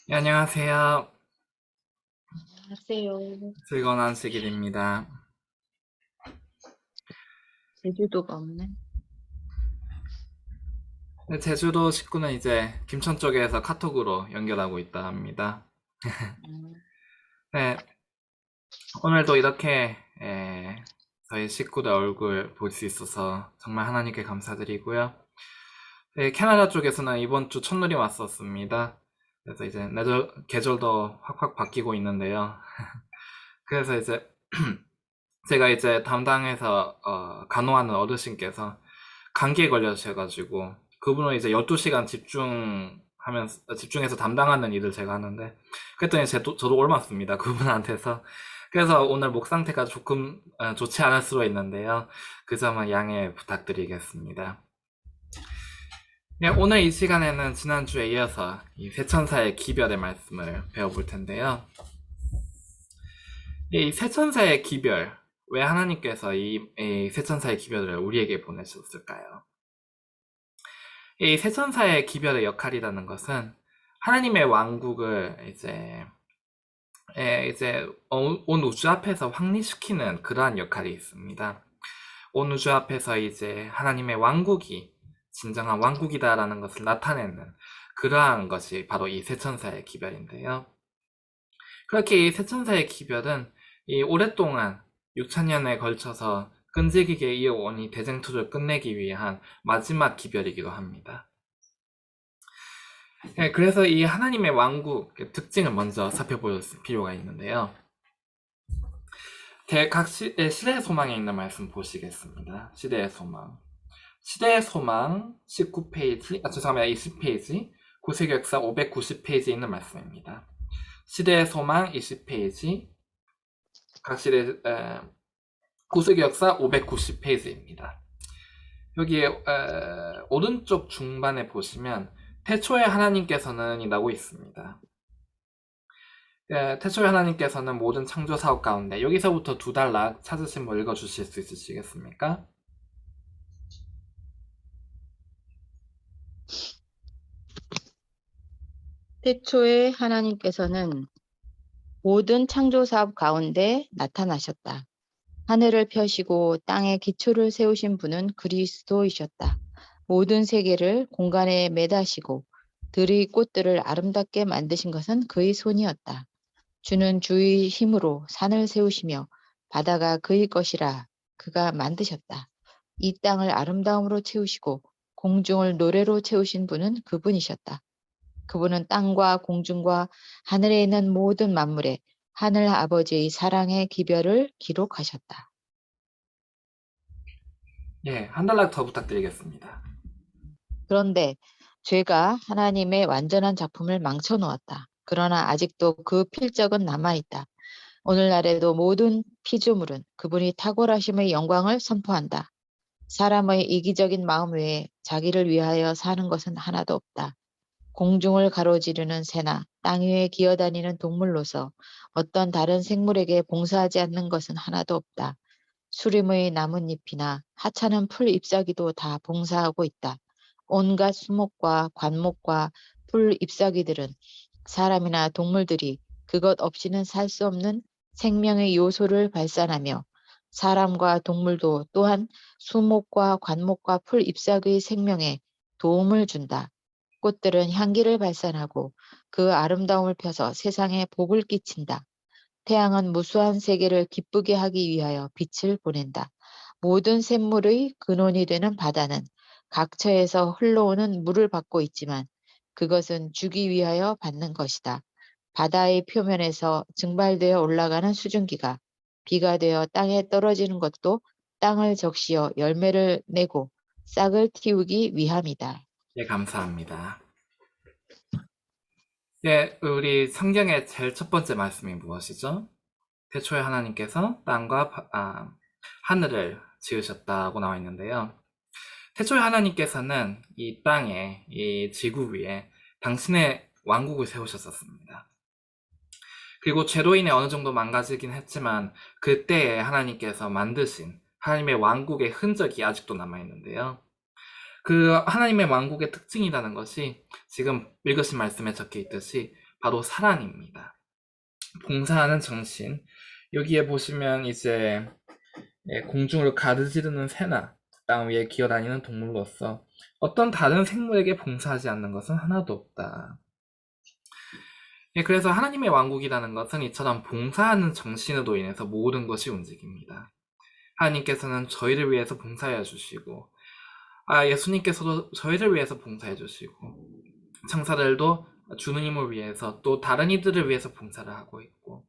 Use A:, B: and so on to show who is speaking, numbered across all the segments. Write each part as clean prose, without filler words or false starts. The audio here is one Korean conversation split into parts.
A: 네, 안녕하세요.
B: 안녕하세요.
A: 즐거운 안식일입니다.
B: 제주도가 없네.
A: 네, 제주도 식구는 이제 김천 쪽에서 카톡으로 연결하고 있다 합니다.
B: 음,
A: 네, 오늘도 이렇게 저희 식구들 얼굴 볼 수 있어서 정말 하나님께 감사드리고요. 네, 캐나다 쪽에서는 이번 주 첫눈이 왔었습니다. 그래서 이제 계절도 확확 바뀌고 있는데요. 그래서 이제 제가 이제 담당해서 간호하는 어르신께서 감기에 걸려주셔가지고 그분은 이제 12시간 집중해서 담당하는 일을 제가 하는데 그랬더니 저도 옮았습니다. 그분한테서. 그래서 오늘 목 상태가 조금 좋지 않을 수도 있는데요. 그 점은 양해 부탁드리겠습니다. 네, 오늘 이 시간에는 지난주에 이어서 이 세천사의 기별의 말씀을 배워볼 텐데요. 이 세천사의 기별, 왜 하나님께서 이 세천사의 기별을 우리에게 보내셨을까요? 이 세천사의 기별의 역할이라는 것은 하나님의 왕국을 이제 온 우주 앞에서 확립시키는 그러한 역할이 있습니다. 온 우주 앞에서 이제 하나님의 왕국이 진정한 왕국이다라는 것을 나타내는 그러한 것이 바로 이 세천사의 기별인데요. 그렇게 이 세천사의 기별은 이 오랫동안 6천년에 걸쳐서 끈질기게 이어온 이 대쟁투를 끝내기 위한 마지막 기별이기도 합니다. 네, 그래서 이 하나님의 왕국 특징을 먼저 살펴볼 필요가 있는데요. 각 시대의 소망에 있는 말씀 보시겠습니다. 시대의 소망. 시대의 소망 19페이지, 죄송합니다. 20페이지, 구세기 역사 590페이지에 있는 말씀입니다. 시대의 소망 20페이지, 각 시대 구세기 역사 590페이지입니다. 여기 오른쪽 중반에 보시면 태초에 하나님께서는 이라고 있습니다. 태초에 하나님께서는 모든 창조 사업 가운데 여기서부터 두 단락 찾으신 분 읽어주실 수 있으시겠습니까?
B: 태초에 하나님께서는 모든 창조 사업 가운데 나타나셨다. 하늘을 펴시고 땅에 기초를 세우신 분은 그리스도이셨다. 모든 세계를 공간에 매다시고 들의 꽃들을 아름답게 만드신 것은 그의 손이었다. 주는 주의 힘으로 산을 세우시며 바다가 그의 것이라 그가 만드셨다. 이 땅을 아름다움으로 채우시고 공중을 노래로 채우신 분은 그분이셨다. 그분은 땅과 공중과 하늘에 있는 모든 만물에 하늘 아버지의 사랑의 기별을 기록하셨다.
A: 예, 한 단락 더 부탁드리겠습니다.
B: 그런데 죄가 하나님의 완전한 작품을 망쳐놓았다. 그러나 아직도 그 필적은 남아있다. 오늘날에도 모든 피조물은 그분이 탁월하심의 영광을 선포한다. 사람의 이기적인 마음 외에 자기를 위하여 사는 것은 하나도 없다. 공중을 가로지르는 새나 땅 위에 기어다니는 동물로서 어떤 다른 생물에게 봉사하지 않는 것은 하나도 없다. 수림의 나뭇잎이나 하찮은 풀 잎사귀도 다 봉사하고 있다. 온갖 수목과 관목과 풀 잎사귀들은 사람이나 동물들이 그것 없이는 살 수 없는 생명의 요소를 발산하며 사람과 동물도 또한 수목과 관목과 풀 잎사귀의 생명에 도움을 준다. 꽃들은 향기를 발산하고 그 아름다움을 펴서 세상에 복을 끼친다. 태양은 무수한 세계를 기쁘게 하기 위하여 빛을 보낸다. 모든 샘물의 근원이 되는 바다는 각처에서 흘러오는 물을 받고 있지만 그것은 주기 위하여 받는 것이다. 바다의 표면에서 증발되어 올라가는 수증기가 비가 되어 땅에 떨어지는 것도 땅을 적시어 열매를 내고 싹을 틔우기 위함이다.
A: 예, 감사합니다. 예, 우리 성경의 제일 첫 번째 말씀이 무엇이죠? 태초에 하나님께서 땅과 하늘을 지으셨다고 나와 있는데요. 태초에 하나님께서는 이 땅에, 이 지구 위에 당신의 왕국을 세우셨었습니다. 그리고 죄로 인해 어느 정도 망가지긴 했지만 그때에 하나님께서 만드신 하나님의 왕국의 흔적이 아직도 남아있는데요. 그 하나님의 왕국의 특징이라는 것이 지금 읽으신 말씀에 적혀 있듯이 바로 사랑입니다. 봉사하는 정신. 여기에 보시면 이제 공중을 가르지르는 새나 땅 위에 기어다니는 동물로서 어떤 다른 생물에게 봉사하지 않는 것은 하나도 없다. 그래서 하나님의 왕국이라는 것은 이처럼 봉사하는 정신으로 인해서 모든 것이 움직입니다. 하나님께서는 저희를 위해서 봉사해 주시고, 예수님께서도 저희를 위해서 봉사해 주시고, 천사들도 주님을 위해서 또 다른 이들을 위해서 봉사를 하고 있고,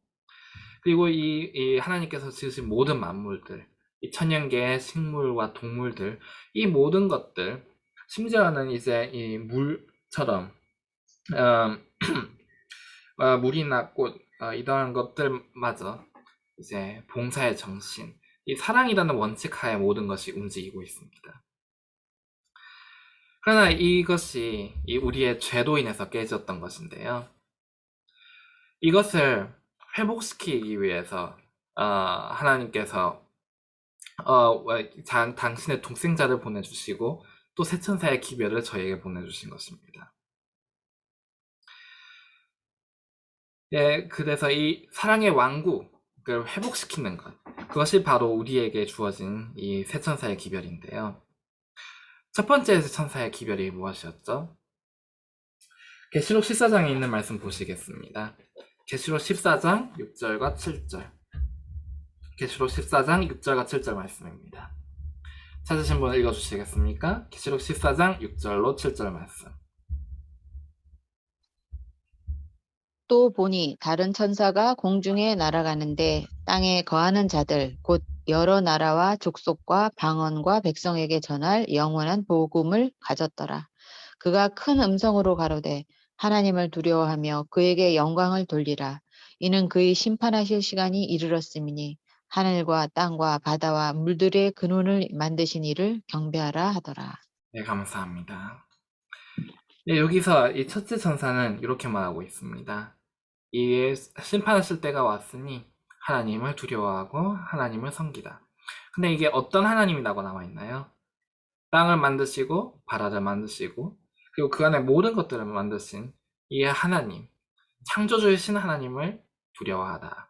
A: 그리고 이 하나님께서 지으신 모든 만물들, 이 천연계의 식물과 동물들, 이 모든 것들, 심지어는 이제 이 물처럼 물이나 꽃 이러한 것들마저 이제 봉사의 정신, 이 사랑이라는 원칙 하에 모든 것이 움직이고 있습니다. 그러나 이것이 우리의 죄로 인해서 깨졌던 것인데요. 이것을 회복시키기 위해서 하나님께서 당신의 독생자를 보내주시고 또 세천사의 기별을 저희에게 보내주신 것입니다. 그래서 이 사랑의 왕국을 회복시키는 것, 그것이 바로 우리에게 주어진 이 세천사의 기별인데요. 첫 번째 세천사의 기별이 무엇이었죠? 계시록 14장에 있는 말씀 보시겠습니다. 계시록 14장 6절과 7절. 계시록 14장 6절과 7절 말씀입니다. 찾으신 분 읽어주시겠습니까? 계시록 14장 6절로 7절 말씀.
B: 또 보니 다른 천사가 공중에 날아가는데 땅에 거하는 자들 곧 여러 나라와 족속과 방언과 백성에게 전할 영원한 복음을 가졌더라. 그가 큰 음성으로 가로되 하나님을 두려워하며 그에게 영광을 돌리라. 이는 그의 심판하실 시간이 이르렀음이니 하늘과 땅과 바다와 물들의 근원을 만드신 이를 경배하라 하더라.
A: 네, 감사합니다. 여기서 이 첫째 천사는 이렇게 말하고 있습니다. 이 심판하실 때가 왔으니 하나님을 두려워하고 하나님을 섬기라. 근데 이게 어떤 하나님이라고 나와 있나요? 땅을 만드시고 바다를 만드시고 그리고 그 안에 모든 것들을 만드신 이 하나님, 창조주이신 하나님을 두려워하라.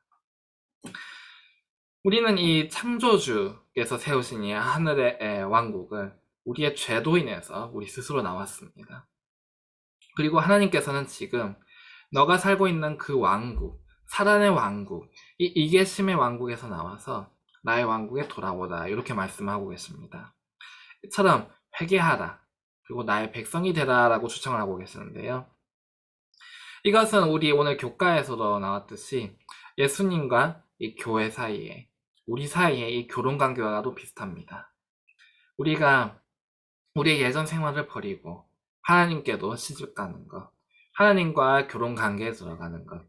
A: 우리는 이 창조주께서 세우신 이 하늘의 왕국을 우리의 죄로 인해서 우리 스스로 나왔습니다. 그리고 하나님께서는 지금 너가 살고 있는 그 왕국, 사단의 왕국, 이 이계심의 왕국에서 나와서 나의 왕국에 돌아오라 이렇게 말씀하고 계십니다. 이처럼 회개하라, 그리고 나의 백성이 되라 라고 추천을 하고 계시는데요. 이것은 우리 오늘 교과에서도 나왔듯이 예수님과 이 교회 사이에, 우리 사이에 이 결혼 관계와도 비슷합니다. 우리가 우리의 예전 생활을 버리고 하나님께도 시집 가는 것, 하나님과 결혼 관계에 들어가는 것,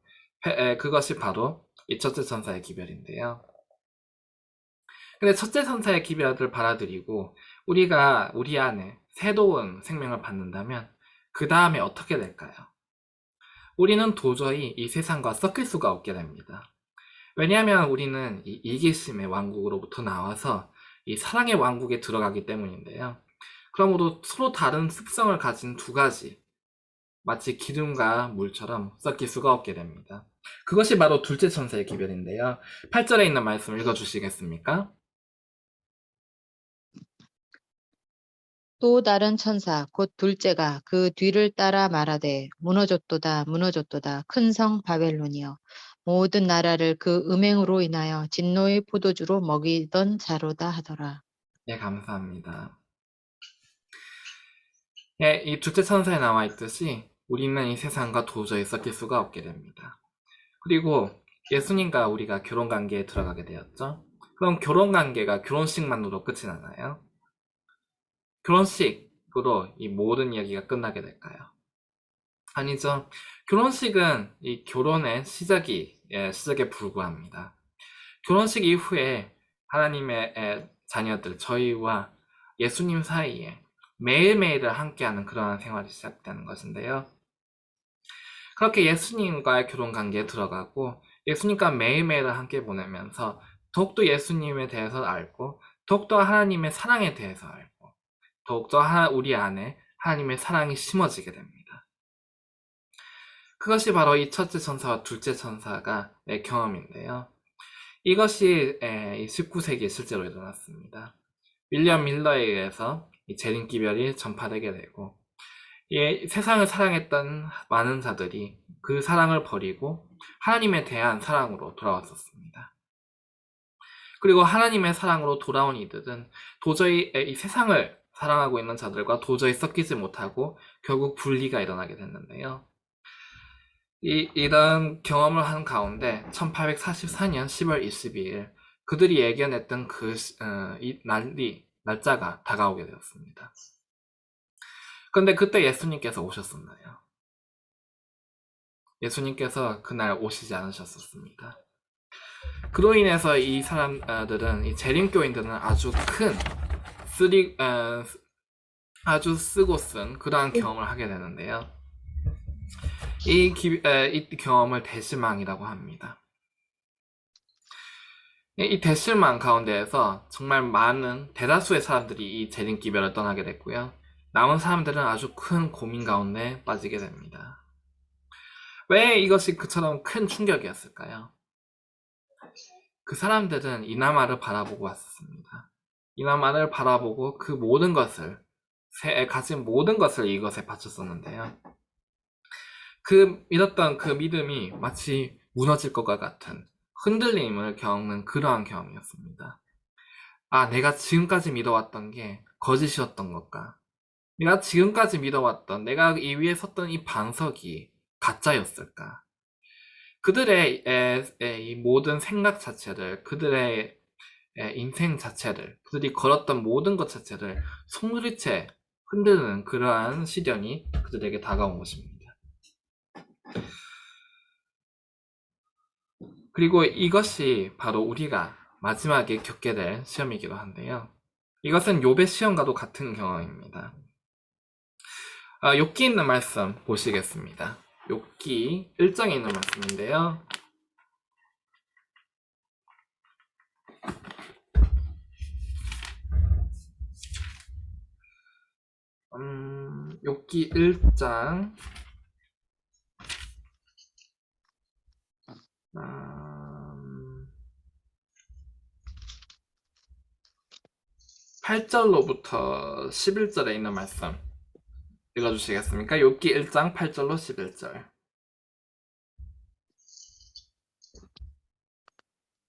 A: 그것이 바로 이 첫째 천사의 기별인데요. 근데 첫째 천사의 기별을 받아들이고 우리가 우리 안에 새로운 생명을 받는다면 그 다음에 어떻게 될까요? 우리는 도저히 이 세상과 섞일 수가 없게 됩니다. 왜냐하면 우리는 이 이기심의 왕국으로부터 나와서 이 사랑의 왕국에 들어가기 때문인데요. 그러므로 서로 다른 습성을 가진 두 가지, 마치 기름과 물처럼 섞일 수가 없게 됩니다. 그것이 바로 둘째 천사의 기별인데요. 8절에 있는 말씀 읽어주시겠습니까?
B: 또 다른 천사 곧 둘째가 그 뒤를 따라 말하되 무너졌도다 무너졌도다 큰 성 바벨론이여 모든 나라를 그 음행으로 인하여 진노의 포도주로 먹이던 자로다 하더라.
A: 네, 감사합니다. 이 둘째 천사에 나와 있듯이 우리는 이 세상과 도저히 섞일 수가 없게 됩니다. 그리고 예수님과 우리가 결혼 관계에 들어가게 되었죠. 그럼 결혼 관계가 결혼식만으로 끝이 나나요? 결혼식으로 이 모든 이야기가 끝나게 될까요? 아니죠. 결혼식은 이 결혼의 시작에 불과합니다. 결혼식 이후에 하나님의 자녀들, 저희와 예수님 사이에 매일매일을 함께하는 그러한 생활이 시작되는 것인데요. 그렇게 예수님과의 결혼 관계에 들어가고 예수님과 매일매일을 함께 보내면서 더욱더 예수님에 대해서 알고 더욱더 하나님의 사랑에 대해서 알고 더욱더 우리 안에 하나님의 사랑이 심어지게 됩니다. 그것이 바로 이 첫째 천사와 둘째 천사가 경험인데요. 이것이 이 19세기에 실제로 일어났습니다. 윌리엄 밀러에 의해서 이 재림기별이 전파되게 되고 세상을 사랑했던 많은 자들이 그 사랑을 버리고 하나님에 대한 사랑으로 돌아왔었습니다. 그리고 하나님의 사랑으로 돌아온 이들은 도저히 이 세상을 사랑하고 있는 자들과 도저히 섞이지 못하고 결국 분리가 일어나게 됐는데요. 이런 경험을 한 가운데 1844년 10월 22일 그들이 예견했던 이 날짜가 다가오게 되었습니다. 그런데 그때 예수님께서 오셨었나요? 예수님께서 그날 오시지 않으셨었습니다. 그로 인해서 이 사람들은, 이 재림교인들은 아주 쓰고 쓴 그러한 경험을 하게 되는데요. 이 경험을 대실망이라고 합니다. 이 대실망 가운데에서 정말 많은 대다수의 사람들이 이 재림기별을 떠나게 됐고요. 남은 사람들은 아주 큰 고민 가운데 빠지게 됩니다. 왜 이것이 그처럼 큰 충격이었을까요? 그 사람들은 이나마를 바라보고 왔습니다. 이나마를 바라보고 그 모든 것을, 가진 모든 것을 이것에 바쳤었는데요. 믿었던 그 믿음이 마치 무너질 것과 같은 흔들림을 겪는 그러한 경험이었습니다. 아, 내가 지금까지 믿어왔던 게 거짓이었던 것과, 내가 지금까지 믿어왔던, 내가 이 위에 섰던 이 반석이 가짜였을까? 그들의 이 모든 생각 자체를, 그들의 인생 자체를, 그들이 걸었던 모든 것 자체를 송두리째 흔드는 그러한 시련이 그들에게 다가온 것입니다. 그리고 이것이 바로 우리가 마지막에 겪게 될 시험이기도 한데요. 이것은 욥의 시험과도 같은 경험입니다. 욥기 있는 말씀 보시겠습니다. 욥기 1장에 있는 말씀인데요. 욥기 1장 8절로부터 11절에 있는 말씀 읽어주시겠습니까? 욥기 1장 8절로 11절.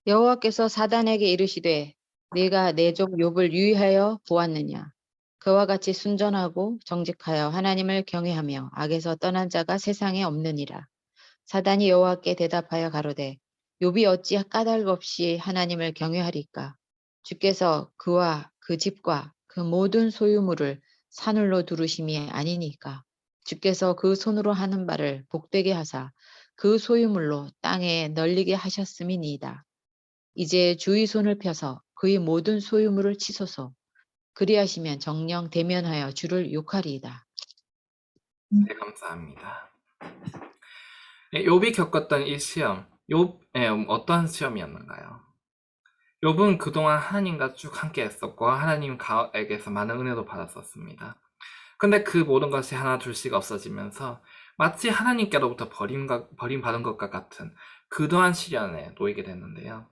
B: 여호와께서 사단에게 이르시되 네가 내 종 욥을 유의하여 보았느냐 그와 같이 순전하고 정직하여 하나님을 경외하며 악에서 떠난 자가 세상에 없느니라. 사단이 여호와께 대답하여 가로되 욥이 어찌 까닭 없이 하나님을 경외하리까? 주께서 그와 그 집과 그 모든 소유물을 산울로 두르심이 아니니까. 주께서 그 손으로 하는 바를 복되게 하사 그 소유물로 땅에 널리게 하셨음이니이다. 이제 주의 손을 펴서 그의 모든 소유물을 치소서. 그리하시면 정령 대면하여 주를 욕하리이다.
A: 네, 감사합니다. 욥이 겪었던 이 시험, 어떤 시험이었는가요? 욥은 그동안 하나님과 쭉 함께 했었고 하나님에게서 많은 은혜도 받았었습니다. 근데 그 모든 것이 하나 둘씩 없어지면서 마치 하나님께로부터 버림받은 것과 같은 그러한 시련에 놓이게 됐는데요.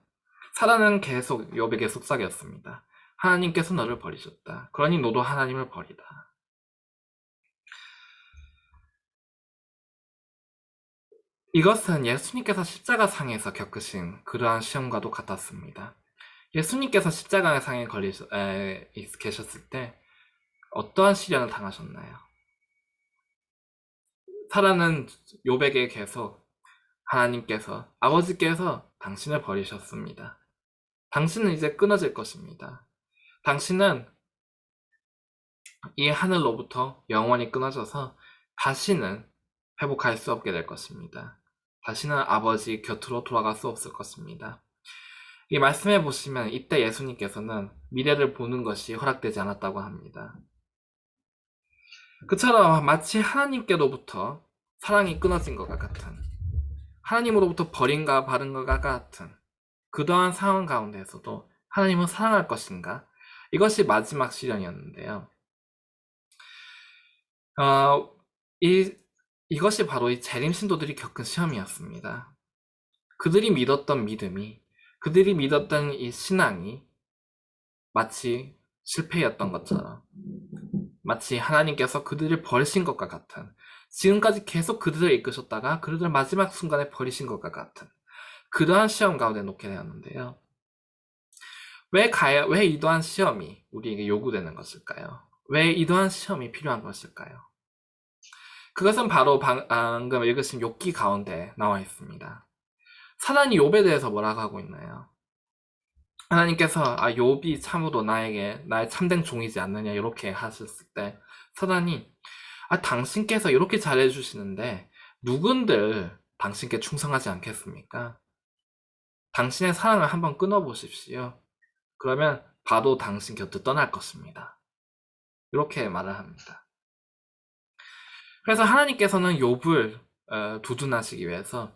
A: 사단은 계속 욥에게 속삭였습니다. 하나님께서 너를 버리셨다. 그러니 너도 하나님을 버리다. 이것은 예수님께서 십자가상에서 겪으신 그러한 시험과도 같았습니다. 예수님께서 십자가상에 계셨을 때 어떠한 시련을 당하셨나요? 사단은 욥에게 계속 아버지께서 당신을 버리셨습니다. 당신은 이제 끊어질 것입니다. 당신은 이 하늘로부터 영원히 끊어져서 다시는 회복할 수 없게 될 것입니다. 다시는 아버지 곁으로 돌아갈 수 없을 것입니다. 이 말씀해 보시면 이때 예수님께서는 미래를 보는 것이 허락되지 않았다고 합니다. 그처럼 마치 하나님께로부터 사랑이 끊어진 것과 같은, 하나님으로부터 버림과 받은 것과 같은 그러한 상황 가운데에서도 하나님은 사랑할 것인가? 이것이 마지막 시련이었는데요. 이 이것이 바로 이 재림 신도들이 겪은 시험이었습니다. 그들이 믿었던 믿음이, 그들이 믿었던 이 신앙이 마치 실패였던 것처럼, 마치 하나님께서 그들을 버리신 것과 같은, 지금까지 계속 그들을 이끄셨다가 그들을 마지막 순간에 버리신 것과 같은 그러한 시험 가운데 놓게 되었는데요. 왜 이러한 시험이 우리에게 요구되는 것일까요? 왜 이러한 시험이 필요한 것일까요? 그것은 바로 방금 읽으신 욥기 가운데 나와 있습니다. 사단이 욥에 대해서 뭐라고 하고 있나요? 하나님께서 욥이 참으로 나의 참된 종이지 않느냐 이렇게 하셨을 때 사단이 당신께서 이렇게 잘해주시는데 누군들 당신께 충성하지 않겠습니까? 당신의 사랑을 한번 끊어보십시오. 그러면 바로 당신 곁을 떠날 것입니다. 이렇게 말을 합니다. 그래서 하나님께서는 욥을 두둔하시기 위해서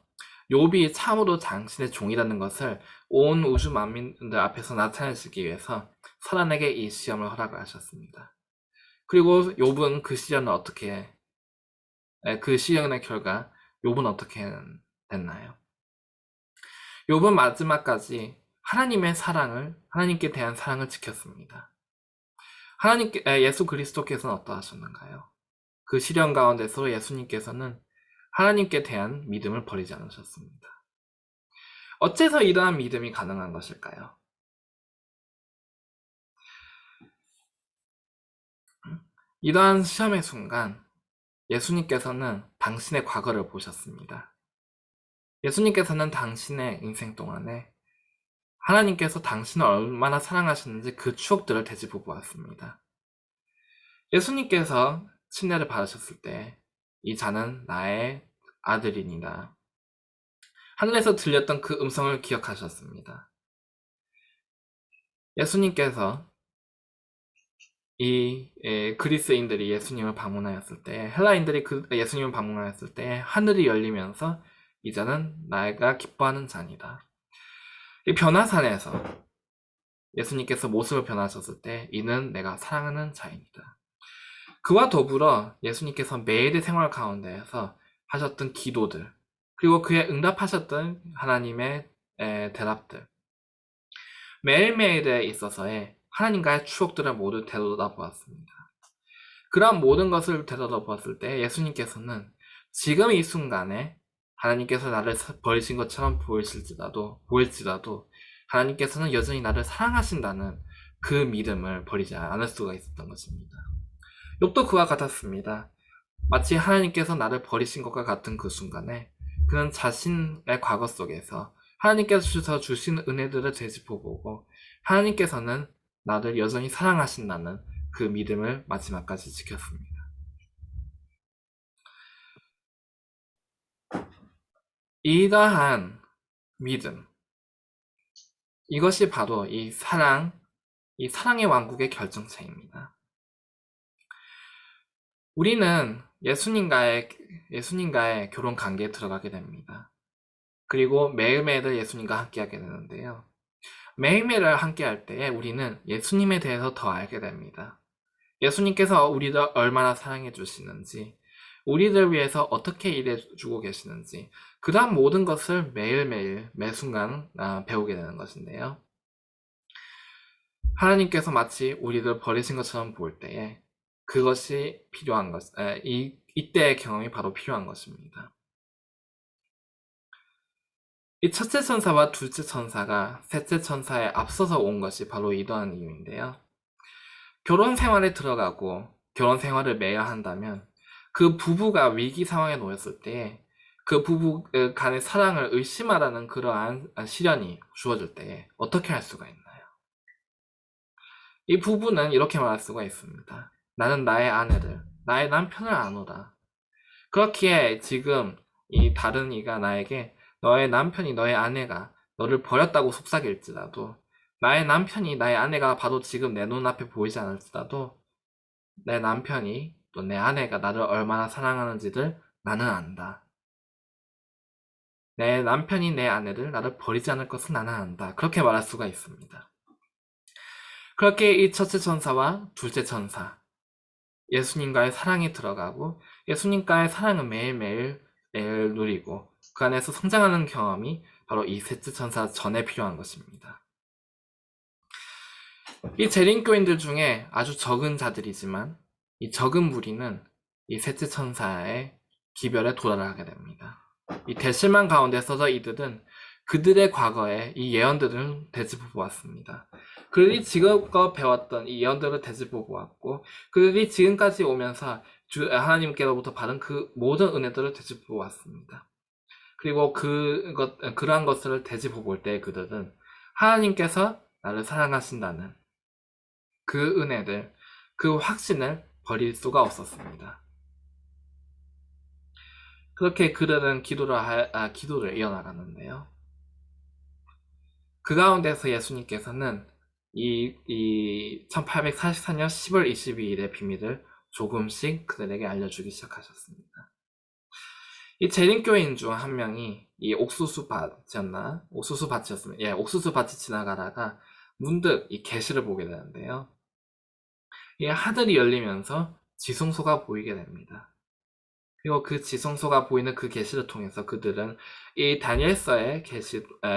A: 욥이 참으로 당신의 종이라는 것을 온 우주 만민들 앞에서 나타내시기 위해서 사단에게 이 시험을 허락을 하셨습니다. 그리고 욥은 그 시험의 결과 욥은 어떻게 됐나요? 욥은 마지막까지 하나님께 대한 사랑을 지켰습니다. 예수 그리스도께서는 어떠하셨는가요? 그 시련 가운데서 예수님께서는 하나님께 대한 믿음을 버리지 않으셨습니다. 어째서 이러한 믿음이 가능한 것일까요? 이러한 시험의 순간 예수님께서는 당신의 과거를 보셨습니다. 예수님께서는 당신의 인생 동안에 하나님께서 당신을 얼마나 사랑하셨는지 그 추억들을 되짚어 보았습니다. 예수님께서 침례를 받으셨을 때 이 자는 나의 아들이니라. 하늘에서 들렸던 그 음성을 기억하셨습니다. 예수님께서 그리스인들이 예수님을 방문하였을 때, 헬라인들이 예수님을 방문하였을 때 하늘이 열리면서 이 자는 나가 기뻐하는 자니다. 이 변화산에서 예수님께서 모습을 변하셨을 때 이는 내가 사랑하는 자입니다. 그와 더불어 예수님께서 매일의 생활 가운데에서 하셨던 기도들, 그리고 그에 응답하셨던 하나님의 대답들, 매일매일에 있어서의 하나님과의 추억들을 모두 되돌아보았습니다. 그러한 모든 것을 되돌아보았을 때 예수님께서는 지금 이 순간에 하나님께서 나를 버리신 것처럼 보일지라도 하나님께서는 여전히 나를 사랑하신다는 그 믿음을 버리지 않을 수가 있었던 것입니다. 욥도 그와 같았습니다. 마치 하나님께서 나를 버리신 것과 같은 그 순간에 그는 자신의 과거 속에서 하나님께서 주신 은혜들을 되짚어보고 하나님께서는 나를 여전히 사랑하신다는 그 믿음을 마지막까지 지켰습니다. 이러한 믿음, 이것이 바로 이 사랑의 왕국의 결정체입니다. 우리는 예수님과의 결혼 관계에 들어가게 됩니다. 그리고 매일매일 예수님과 함께하게 되는데요. 매일매일 함께할 때에 우리는 예수님에 대해서 더 알게 됩니다. 예수님께서 우리를 얼마나 사랑해 주시는지, 우리를 위해서 어떻게 일해주고 계시는지, 그다음 모든 것을 매일매일 매순간 배우게 되는 것인데요. 하나님께서 마치 우리를 버리신 것처럼 볼 때에 그것이 필요한 것, 이때의 경험이 바로 필요한 것입니다. 이 첫째 천사와 둘째 천사가 셋째 천사에 앞서서 온 것이 바로 이러한 이유인데요. 결혼 생활에 들어가고 결혼 생활을 맺어야 한다면 그 부부가 위기 상황에 놓였을 때 그 부부 간의 사랑을 의심하라는 그러한 시련이 주어질 때 어떻게 할 수가 있나요? 이 부부는 이렇게 말할 수가 있습니다. 나는 나의 아내를, 나의 남편을 아노라. 그렇기에 지금 이 다른 이가 나에게 너의 남편이 너의 아내가 너를 버렸다고 속삭일지라도 나의 남편이 나의 아내가 바로 지금 내 눈앞에 보이지 않을지라도 내 남편이 또 내 아내가 나를 얼마나 사랑하는지를 나는 안다. 내 남편이 내 아내를 나를 버리지 않을 것을 나는 안다. 그렇게 말할 수가 있습니다. 그렇게 이 첫째 천사와 둘째 천사 예수님과의 사랑이 들어가고 예수님과의 사랑은 매일매일 누리고 그 안에서 성장하는 경험이 바로 이 셋째 천사 전에 필요한 것입니다. 이 재림교인들 중에 아주 적은 자들이지만 이 적은 무리는 이 셋째 천사의 기별에 도달하게 됩니다. 이 대실망 가운데서도 이들은 그들의 과거에 이 예언들을 되짚어 보았습니다. 그들이 지금껏 배웠던 이 예언들을 되짚어 보았고 그들이 지금까지 오면서 하나님께로부터 받은 그 모든 은혜들을 되짚어 보았습니다. 그리고 그러한 것을 되짚어 볼 때 그들은 하나님께서 나를 사랑하신다는 그 은혜들, 그 확신을 버릴 수가 없었습니다. 그렇게 그들은 기도를 이어나가는데요. 그 가운데서 예수님께서는 이 1844년 10월 22일의 비밀을 조금씩 그들에게 알려주기 시작하셨습니다. 이 재림교인 중 한 명이 이 옥수수밭이었습니다. 예, 옥수수밭이 지나가다가 문득 이 계시를 보게 되는데요. 이 하늘이 열리면서 지성소가 보이게 됩니다. 그리고 그 지성소가 보이는 그 계시를 통해서 그들은 이 다니엘서의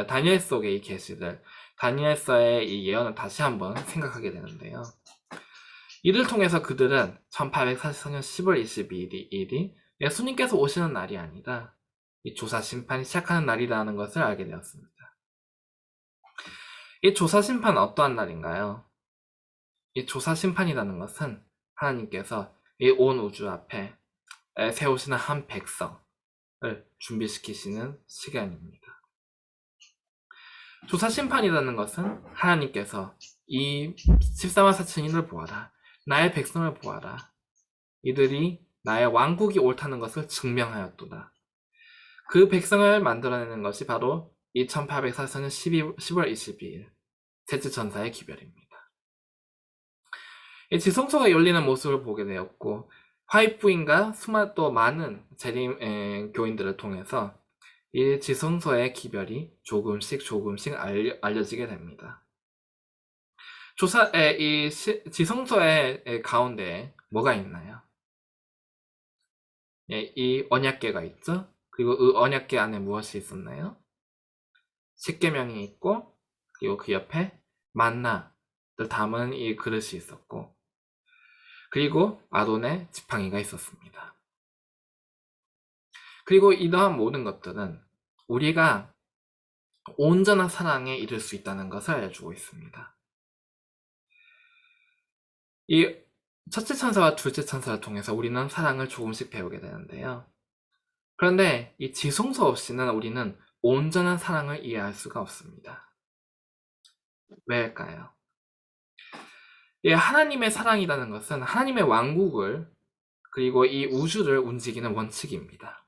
A: 다니엘 속의 이 계시들, 다니엘서의 이 예언을 다시 한번 생각하게 되는데요. 이를 통해서 그들은 1844년 10월 22일이 예수님께서 오시는 날이 아니라 이 조사 심판이 시작하는 날이라는 것을 알게 되었습니다. 이 조사 심판은 어떠한 날인가요? 이 조사 심판이라는 것은 하나님께서 이 온 우주 앞에 세우시는 한 백성을 준비시키시는 시간입니다. 조사 심판이라는 것은 하나님께서 이 14만 4천인을 보아라. 나의 백성을 보아라. 이들이 나의 왕국이 옳다는 것을 증명하였도다. 그 백성을 만들어내는 것이 바로 2844년 10월 22일 셋째 천사의 기별입니다. 이 지성소가 열리는 모습을 보게 되었고 화이프인과 또 많은 재림 교인들을 통해서 이 지성소의 기별이 조금씩 알려지게 됩니다. 이 지성소의 가운데에 뭐가 있나요? 예, 이 언약궤가 있죠? 그리고 그 언약궤 안에 무엇이 있었나요? 십계명이 있고 그리고 그 옆에 만나를 담은 이 그릇이 있었고 그리고 아론의 지팡이가 있었습니다. 그리고 이러한 모든 것들은 우리가 온전한 사랑에 이를 수 있다는 것을 알려주고 있습니다. 이 첫째 천사와 둘째 천사를 통해서 우리는 사랑을 조금씩 배우게 되는데요. 그런데 이 지성소 없이는 우리는 온전한 사랑을 이해할 수가 없습니다. 왜일까요? 예, 하나님의 사랑이라는 것은 하나님의 왕국을 그리고 이 우주를 움직이는 원칙입니다.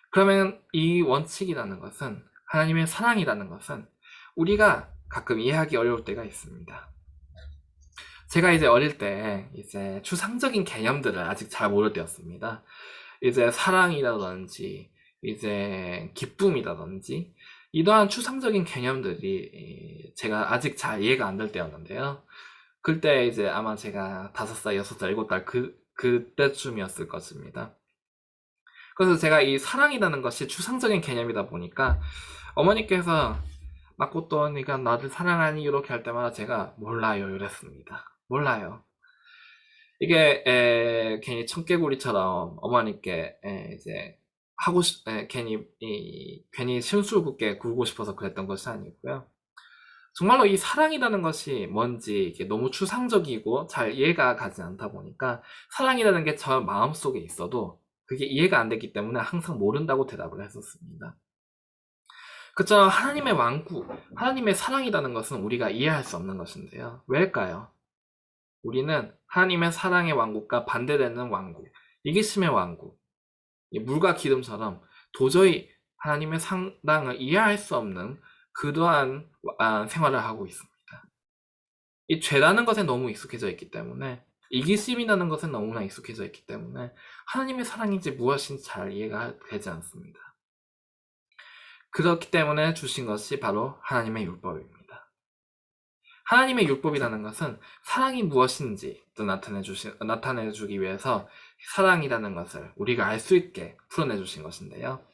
A: 그러면 이 원칙이라는 것은 하나님의 사랑이라는 것은 우리가 가끔 이해하기 어려울 때가 있습니다. 제가 이제 어릴 때 이제 추상적인 개념들을 아직 잘 모를 때였습니다. 이제 사랑이라든지 이제 기쁨이라든지 이러한 추상적인 개념들이 제가 아직 잘 이해가 안 될 때였는데요. 그때 이제 아마 제가 5살, 6살, 7살 그때쯤이었을 것입니다. 그래서 제가 이 사랑이라는 것이 추상적인 개념이다 보니까 어머니께서 마코토니가 나를 사랑하니 이렇게 할 때마다 제가 몰라요 이랬습니다. 몰라요. 이게 괜히 청개구리처럼 어머니께 이제 괜히 심술궂게 굴고 싶어서 그랬던 것이 아니고요. 정말로 이 사랑이라는 것이 뭔지 이게 너무 추상적이고 잘 이해가 가지 않다 보니까 사랑이라는 게 저 마음속에 있어도 그게 이해가 안 됐기 때문에 항상 모른다고 대답을 했었습니다. 그렇죠. 하나님의 왕국, 하나님의 사랑이라는 것은 우리가 이해할 수 없는 것인데요. 왜일까요? 우리는 하나님의 사랑의 왕국과 반대되는 왕국, 이기심의 왕국, 물과 기름처럼 도저히 하나님의 사랑을 이해할 수 없는 그러한 생활을 하고 있습니다. 이 죄라는 것에 너무 익숙해져 있기 때문에 이기심이라는 것에 너무나 익숙해져 있기 때문에 하나님의 사랑인지 무엇인지 잘 이해가 되지 않습니다. 그렇기 때문에 주신 것이 바로 하나님의 율법입니다. 하나님의 율법이라는 것은 사랑이 무엇인지 또 나타내주기 위해서 사랑이라는 것을 우리가 알 수 있게 풀어내주신 것인데요.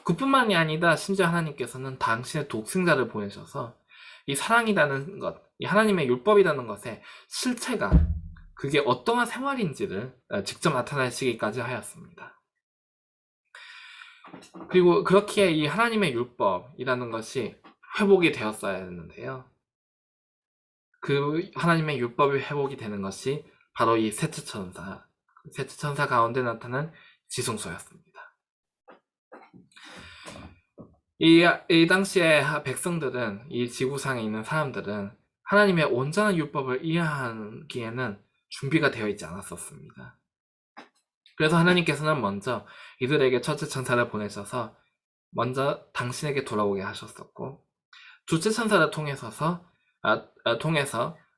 A: 그뿐만이 아니라 심지어 하나님께서는 당신의 독생자를 보내셔서 이 사랑이라는 것, 이 하나님의 율법이라는 것의 실체가 그게 어떠한 생활인지를 직접 나타내시기까지 하였습니다. 그리고 그렇기에 이 하나님의 율법이라는 것이 회복이 되었어야 했는데요. 그 하나님의 율법이 회복이 되는 것이 바로 이 셋째 천사 가운데 나타난 지성소였습니다. 이 당시에 백성들은, 이 지구상에 있는 사람들은 하나님의 온전한 율법을 이해하기에는 준비가 되어 있지 않았었습니다. 그래서 하나님께서는 먼저 이들에게 첫째 천사를 보내셔서 먼저 당신에게 돌아오게 하셨었고, 둘째 천사를 통해서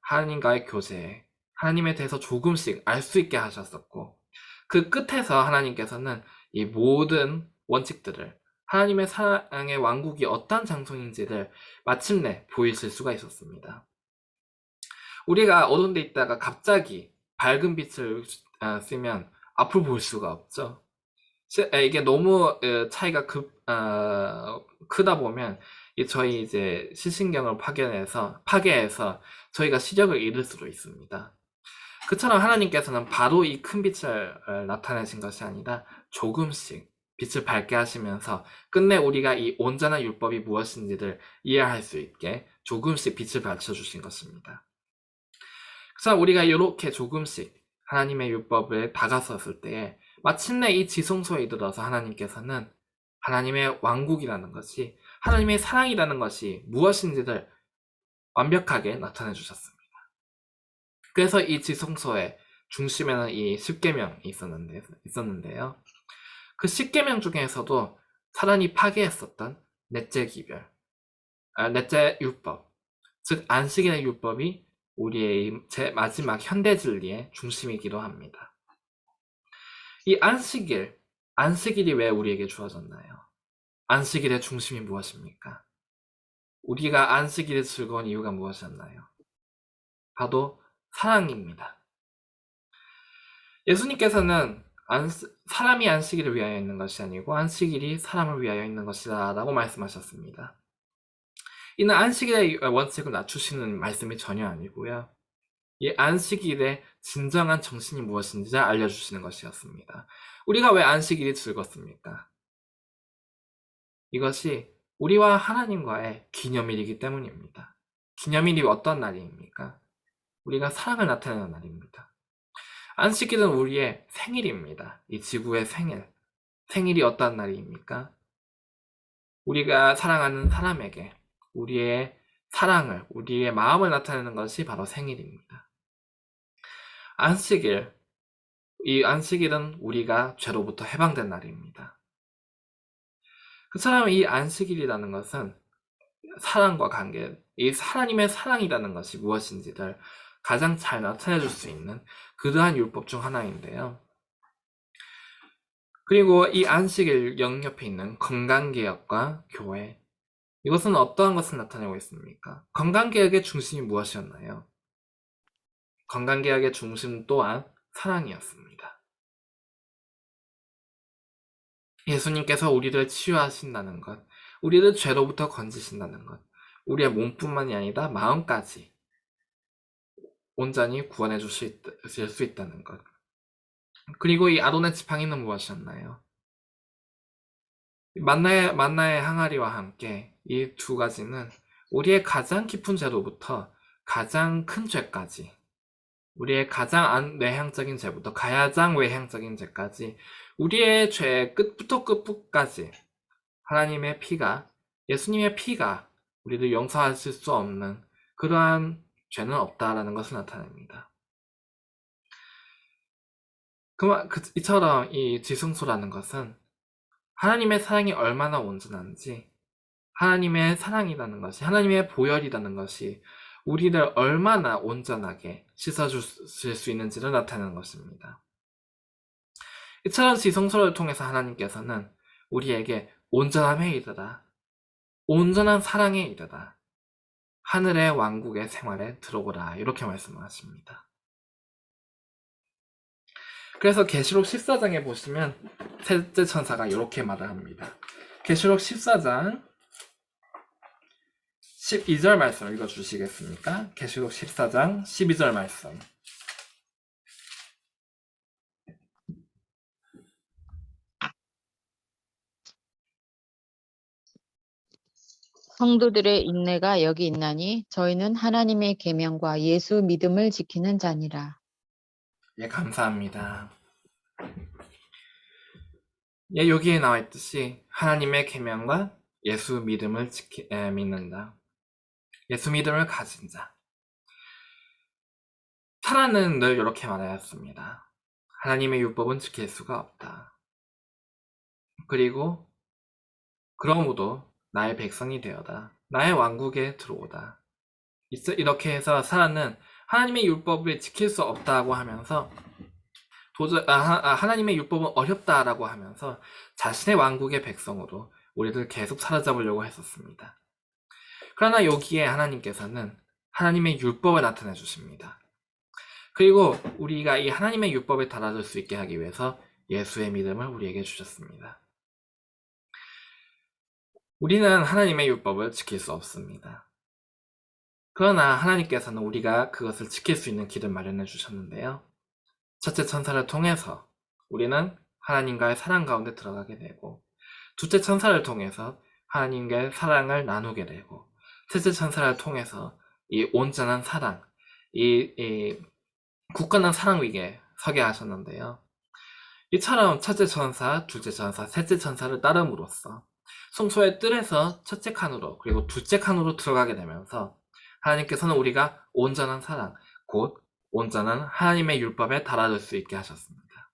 A: 하나님과의 교제에 하나님에 대해서 조금씩 알 수 있게 하셨었고, 그 끝에서 하나님께서는 이 모든 원칙들을, 하나님의 사랑의 왕국이 어떤 장소인지를 마침내 보이실 수가 있었습니다. 우리가 어두운 데 있다가 갑자기 밝은 빛을 쓰면 앞을 볼 수가 없죠. 이게 너무 차이가 크다 보면 저희 이제 시신경을 파괴해서 저희가 시력을 잃을 수도 있습니다. 그처럼 하나님께서는 바로 이 큰 빛을 나타내신 것이 아니라 조금씩 빛을 밝게 하시면서 끝내 우리가 이 온전한 율법이 무엇인지를 이해할 수 있게 조금씩 빛을 밝혀주신 것입니다. 그래서 우리가 이렇게 조금씩 하나님의 율법을 다가섰을 때에 마침내 이 지성소에 이르러서 하나님께서는 하나님의 왕국이라는 것이, 하나님의 사랑이라는 것이 무엇인지를 완벽하게 나타내 주셨습니다. 그래서 이 지성소의 중심에는 이 십계명이 있었는데요. 그 십계명 중에서도 사단이 파괴했었던 넷째 율법, 즉 안식일의 율법이 우리의 제 마지막 현대 진리의 중심이기도 합니다. 이 안식일이 왜 우리에게 주어졌나요? 안식일의 중심이 무엇입니까? 우리가 안식일에 즐거운 이유가 무엇이었나요? 바로 사랑입니다. 예수님께서는 사람이 안식일을 위하여 있는 것이 아니고 안식일이 사람을 위하여 있는 것이다 라고 말씀하셨습니다. 이는 안식일의 원칙을 낮추시는 말씀이 전혀 아니고요. 이 안식일의 진정한 정신이 무엇인지 알려주시는 것이었습니다. 우리가 왜 안식일이 즐겁습니까? 이것이 우리와 하나님과의 기념일이기 때문입니다. 기념일이 어떤 날입니까? 우리가 사랑을 나타내는 날입니다. 안식일은 우리의 생일입니다. 이 지구의 생일이 어떤 날입니까? 우리가 사랑하는 사람에게 우리의 사랑을, 우리의 마음을 나타내는 것이 바로 생일입니다. 이 안식일은 우리가 죄로부터 해방된 날입니다. 그처럼 이 안식일이라는 것은 사랑과 관계, 이 하나님의 사랑이라는 것이 무엇인지를 가장 잘 나타내 줄 수 있는 그러한 율법 중 하나인데요. 그리고 이 안식일 영옆에 있는 건강개혁과 교회, 이것은 어떠한 것을 나타내고 있습니까? 건강개혁의 중심이 무엇이었나요? 건강개혁의 중심 또한 사랑이었습니다. 예수님께서 우리를 치유하신다는 것, 우리를 죄로부터 건지신다는 것, 우리의 몸뿐만이 아니라 마음까지 온전히 구원해 주실 수 있다는 것. 그리고 이 아론의 지팡이는 무엇이었나요? 만나의 항아리와 함께 이 두 가지는 우리의 가장 깊은 죄로부터 가장 큰 죄까지, 우리의 가장 내향적인 죄부터 가장 외향적인 죄까지, 우리의 죄의 끝부터 끝까지 하나님의 피가, 예수님의 피가 우리를 용서하실 수 없는 그러한 죄는 없다라는 것을 나타냅니다. 이처럼 이 지성소라는 것은 하나님의 사랑이 얼마나 온전한지, 하나님의 사랑이라는 것이, 하나님의 보혈이라는 것이 우리를 얼마나 온전하게 씻어주실 수 있는지를 나타내는 것입니다. 이처럼 지성소를 통해서 하나님께서는 우리에게 온전함에 이르라, 온전한 사랑에 이르라, 하늘의 왕국의 생활에 들어오라. 이렇게 말씀하십니다. 그래서 계시록 14장에 보시면 셋째 천사가 이렇게 말을 합니다. 계시록 14장 12절 말씀 읽어주시겠습니까? 계시록 14장 12절 말씀.
B: 성도들의 인내가 여기 있나니 저희는 하나님의 계명과 예수 믿음을 지키는 자니라.
A: 예, 감사합니다. 예, 여기에 나와 있듯이 하나님의 계명과 예수 믿음을 믿는다. 예수 믿음을 가진 자. 타라는 늘 이렇게 말하였습니다. 하나님의 율법은 지킬 수가 없다. 그리고 그러므로 나의 백성이 되어다. 나의 왕국에 들어오다. 이렇게 해서 사라는 하나님의 율법을 지킬 수 없다고 하면서 하나님의 율법은 어렵다라고 하면서 자신의 왕국의 백성으로 우리를 계속 사로잡으려고 했었습니다. 그러나 여기에 하나님께서는 하나님의 율법을 나타내 주십니다. 그리고 우리가 이 하나님의 율법에 달아들 수 있게 하기 위해서 예수의 믿음을 우리에게 주셨습니다. 우리는 하나님의 율법을 지킬 수 없습니다. 그러나 하나님께서는 우리가 그것을 지킬 수 있는 길을 마련해 주셨는데요. 첫째 천사를 통해서 우리는 하나님과의 사랑 가운데 들어가게 되고, 둘째 천사를 통해서 하나님과의 사랑을 나누게 되고, 셋째 천사를 통해서 이 온전한 사랑, 이 굳건한 사랑 위에 서게 하셨는데요. 이처럼 첫째 천사, 둘째 천사, 셋째 천사를 따름으로써 성소의 뜰에서 첫째 칸으로 그리고 둘째 칸으로 들어가게 되면서 하나님께서는 우리가 온전한 사랑, 곧 온전한 하나님의 율법에 달아들 수 있게 하셨습니다.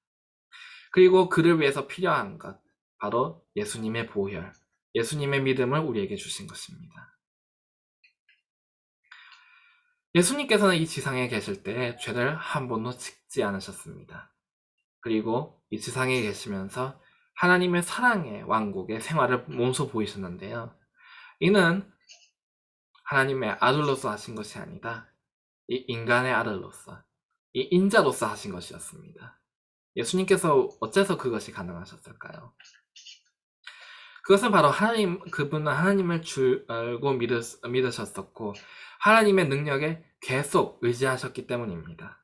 A: 그리고 그를 위해서 필요한 것, 바로 예수님의 보혈, 예수님의 믿음을 우리에게 주신 것입니다. 예수님께서는 이 지상에 계실 때 죄를 한 번도 짓지 않으셨습니다. 그리고 이 지상에 계시면서 하나님의 사랑의 왕국의 생활을 몸소 보이셨는데요. 이는 하나님의 아들로서 하신 것이 아니다. 이 인간의 아들로서, 이 인자로서 하신 것이었습니다. 예수님께서 어째서 그것이 가능하셨을까요? 그것은 바로 그분은 하나님을 줄 알고 믿으셨었고, 하나님의 능력에 계속 의지하셨기 때문입니다.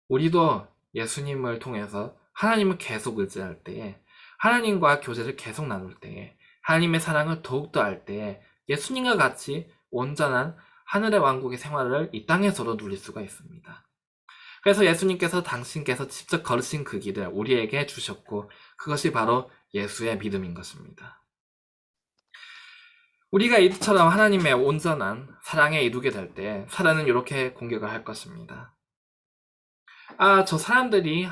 A: 우리도 예수님을 통해서 하나님을 계속 의지할 때에, 하나님과 교제를 계속 나눌 때에, 하나님의 사랑을 더욱더 알 때에 예수님과 같이 온전한 하늘의 왕국의 생활을 이 땅에서도 누릴 수가 있습니다. 그래서 예수님께서 당신께서 직접 걸으신 그 길을 우리에게 주셨고, 그것이 바로 예수의 믿음인 것입니다. 우리가 이처럼 하나님의 온전한 사랑에 이루게 될 때 사단은 이렇게 공격을 할 것입니다. 저 사람들이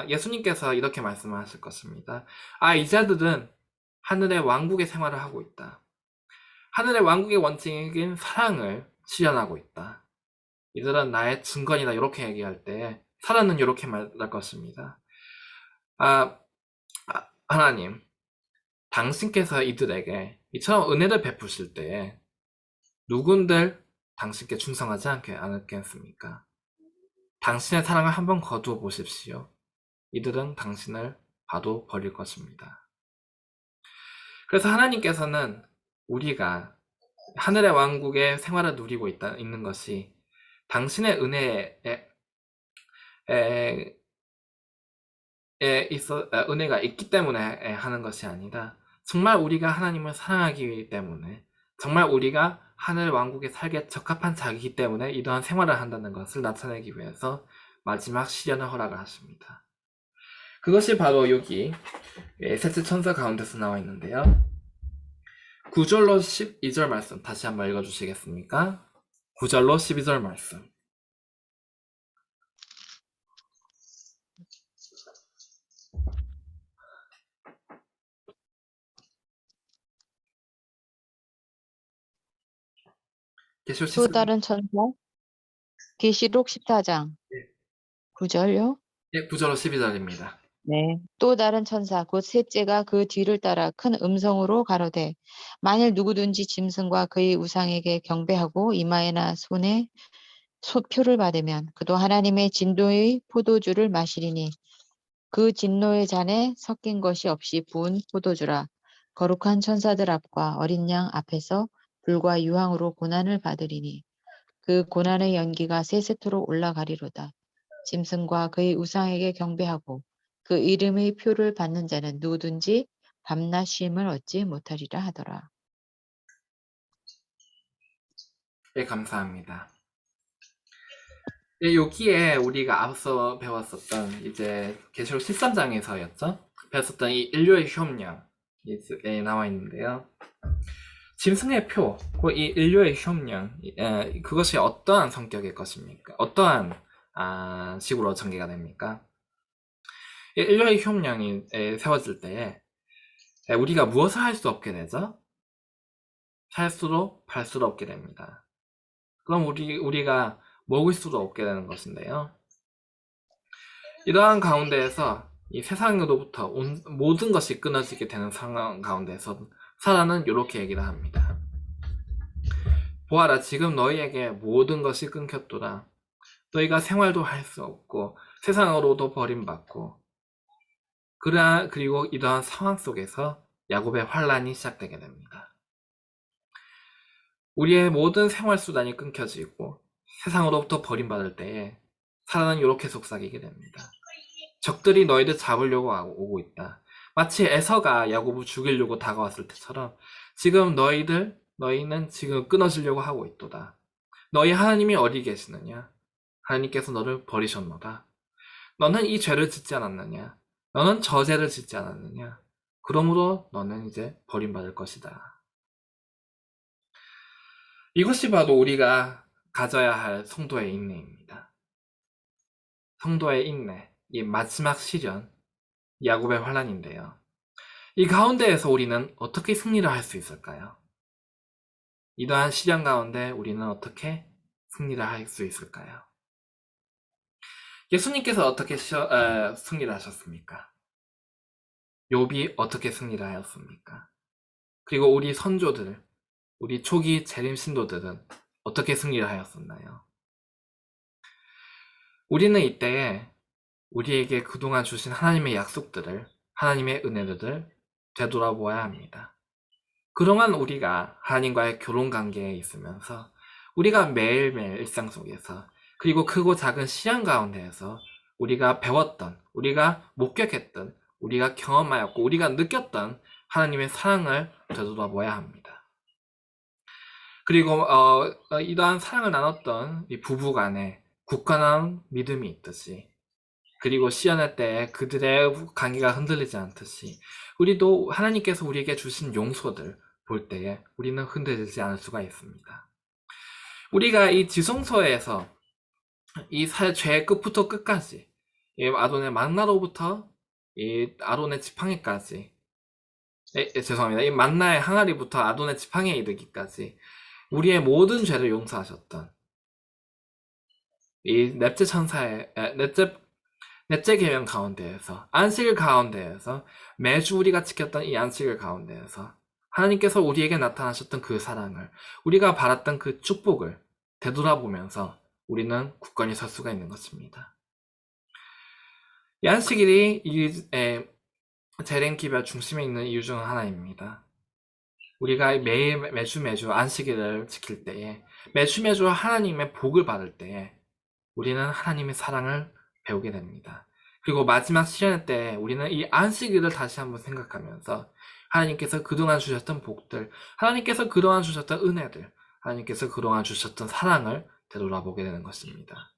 A: 예수님께서 이렇게 말씀하실 것입니다. 이 자들은 하늘의 왕국의 생활을 하고 있다. 하늘의 왕국의 원칙인 사랑을 실현하고 있다. 이들은 나의 증거이다. 이렇게 얘기할 때 사단은 이렇게 말할 것입니다. 하나님, 당신께서 이들에게 이처럼 은혜를 베푸실 때에 누군들 당신께 충성하지 않겠습니까? 당신의 사랑을 한번 거두어 보십시오. 이들은 당신을 봐도 버릴 것입니다. 그래서 하나님께서는 우리가 하늘의 왕국의 생활을 누리고 있는 것이 당신의 은혜가 있기 때문에 하는 것이 아니라 정말 우리가 하나님을 사랑하기 때문에, 정말 우리가 하늘 왕국에 살기에 적합한 자이기 때문에 이러한 생활을 한다는 것을 나타내기 위해서 마지막 시련을 허락을 하십니다. 그것이 바로 여기 셋째 천사 가운데서 나와 있는데요. 9절로 12절 말씀 다시 한번 읽어주시겠습니까? 9절로 12절 말씀.
B: 또 다른 천사 계시록 14장 9절요?
A: 예, 9절로 12절입니다.
B: 네. 또 다른 천사 곧 셋째가 그 뒤를 따라 큰 음성으로 가로되 만일 누구든지 짐승과 그의 우상에게 경배하고 이마에나 손에 표를 받으면 그도 하나님의 진노의 포도주를 마시리니 그 진노의 잔에 섞인 것이 없이 부은 포도주라. 거룩한 천사들 앞과 어린 양 앞에서 불과 유황으로 고난을 받으리니 그 고난의 연기가 세세토록 올라가리로다. 짐승과 그의 우상에게 경배하고 그 이름의 표를 받는 자는 누구든지 밤낮 쉼을 얻지 못하리라 하더라.
A: 네, 감사합니다. 네, 여기에 우리가 앞서 배웠었던 이제 계시록 13장에서였죠? 배웠었던 이 인류의 협령에 나와 있는데요. 짐승의 표, 이 인류의 협령, 그것이 어떠한 성격의 것입니까? 어떠한 식으로 전개가 됩니까? 이 인류의 협령이 세워질 때에 우리가 무엇을 할 수 없게 되죠? 살수록 팔수록 없게 됩니다. 그럼 우리가 먹을 수도 없게 되는 것인데요. 이러한 가운데에서 이 세상으로부터 모든 것이 끊어지게 되는 상황 가운데서 사라는 이렇게 얘기를 합니다. 보아라, 지금 너희에게 모든 것이 끊겼도다. 너희가 생활도 할 수 없고 세상으로도 버림받고 그리고 이러한 상황 속에서 야곱의 환란이 시작되게 됩니다. 우리의 모든 생활 수단이 끊겨지고 세상으로부터 버림받을 때에 사라는 이렇게 속삭이게 됩니다. 적들이 너희를 잡으려고 오고 있다. 마치 에서가 야곱을 죽이려고 다가왔을 때처럼 지금 너희는 지금 끊어지려고 하고 있도다. 너희 하나님이 어디 계시느냐? 하나님께서 너를 버리셨노라. 너는 이 죄를 짓지 않았느냐? 너는 저 죄를 짓지 않았느냐? 그러므로 너는 이제 버림받을 것이다. 이것이 바로 우리가 가져야 할 성도의 인내입니다. 성도의 인내, 이 마지막 시련, 야곱의 환란인데요. 이 가운데에서 우리는 어떻게 승리를 할 수 있을까요? 이러한 시련 가운데 우리는 어떻게 승리를 할 수 있을까요? 예수님께서 어떻게 승리를 하셨습니까? 욥이 어떻게 승리를 하였습니까? 그리고 우리 선조들, 우리 초기 재림 신도들은 어떻게 승리를 하였었나요? 우리는 이때에 우리에게 그동안 주신 하나님의 약속들을, 하나님의 은혜들을 되돌아보아야 합니다. 그동안 우리가 하나님과의 교론 관계에 있으면서 우리가 매일매일 일상 속에서 그리고 크고 작은 시련 가운데에서 우리가 배웠던, 우리가 목격했던, 우리가 경험하였고 우리가 느꼈던 하나님의 사랑을 되돌아보아야 합니다. 그리고 이러한 사랑을 나눴던 이 부부 간에 굳건한 믿음이 있듯이 그리고 시연할 때 그들의 관계가 흔들리지 않듯이 우리도 하나님께서 우리에게 주신 용서들 볼 때에 우리는 흔들리지 않을 수가 있습니다. 우리가 이 지성소에서 이 죄의 끝부터 끝까지 이 아론의 만나로부터 이 아론의 지팡이까지 죄송합니다. 이 만나의 항아리부터 아론의 지팡이에 이르기까지 우리의 모든 죄를 용서하셨던 이 넷째 천사의 넷째 계명 가운데에서 안식일 가운데에서 매주 우리가 지켰던 이 안식일 가운데에서 하나님께서 우리에게 나타나셨던 그 사랑을 우리가 바랐던 그 축복을 되돌아보면서 우리는 굳건히 설 수가 있는 것입니다. 이 안식일이 이 재림 기별 중심에 있는 이유 중 하나입니다. 우리가 매주 안식일을 지킬 때에 매주 하나님의 복을 받을 때에 우리는 하나님의 사랑을 배우게 됩니다. 그리고 마지막 시련 때 우리는 이 안식일을 다시 한번 생각하면서 하나님께서 그동안 주셨던 복들, 하나님께서 그동안 주셨던 은혜들, 하나님께서 그동안 주셨던 사랑을 되돌아보게 되는 것입니다.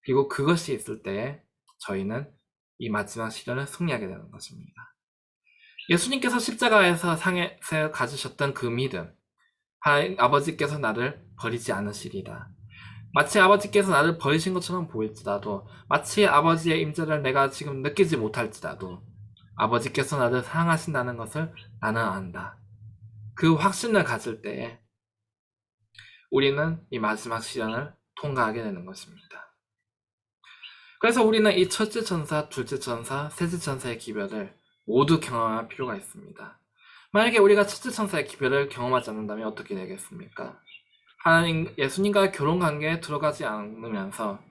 A: 그리고 그것이 있을 때에 저희는 이 마지막 시련을 승리하게 되는 것입니다. 예수님께서 십자가에서 상에서 가지셨던 그 믿음, 아버지께서 나를 버리지 않으시리라. 마치 아버지께서 나를 버리신 것처럼 보일지라도 마치 아버지의 임재를 내가 지금 느끼지 못할지라도 아버지께서 나를 사랑하신다는 것을 나는 안다. 그 확신을 가질 때에 우리는 이 마지막 시련을 통과하게 되는 것입니다. 그래서 우리는 이 첫째 천사, 둘째 천사, 셋째 천사의 기별을 모두 경험할 필요가 있습니다. 만약에 우리가 첫째 천사의 기별을 경험하지 않는다면 어떻게 되겠습니까? 하나님, 예수님과의 결혼 관계에 들어가지 않으면서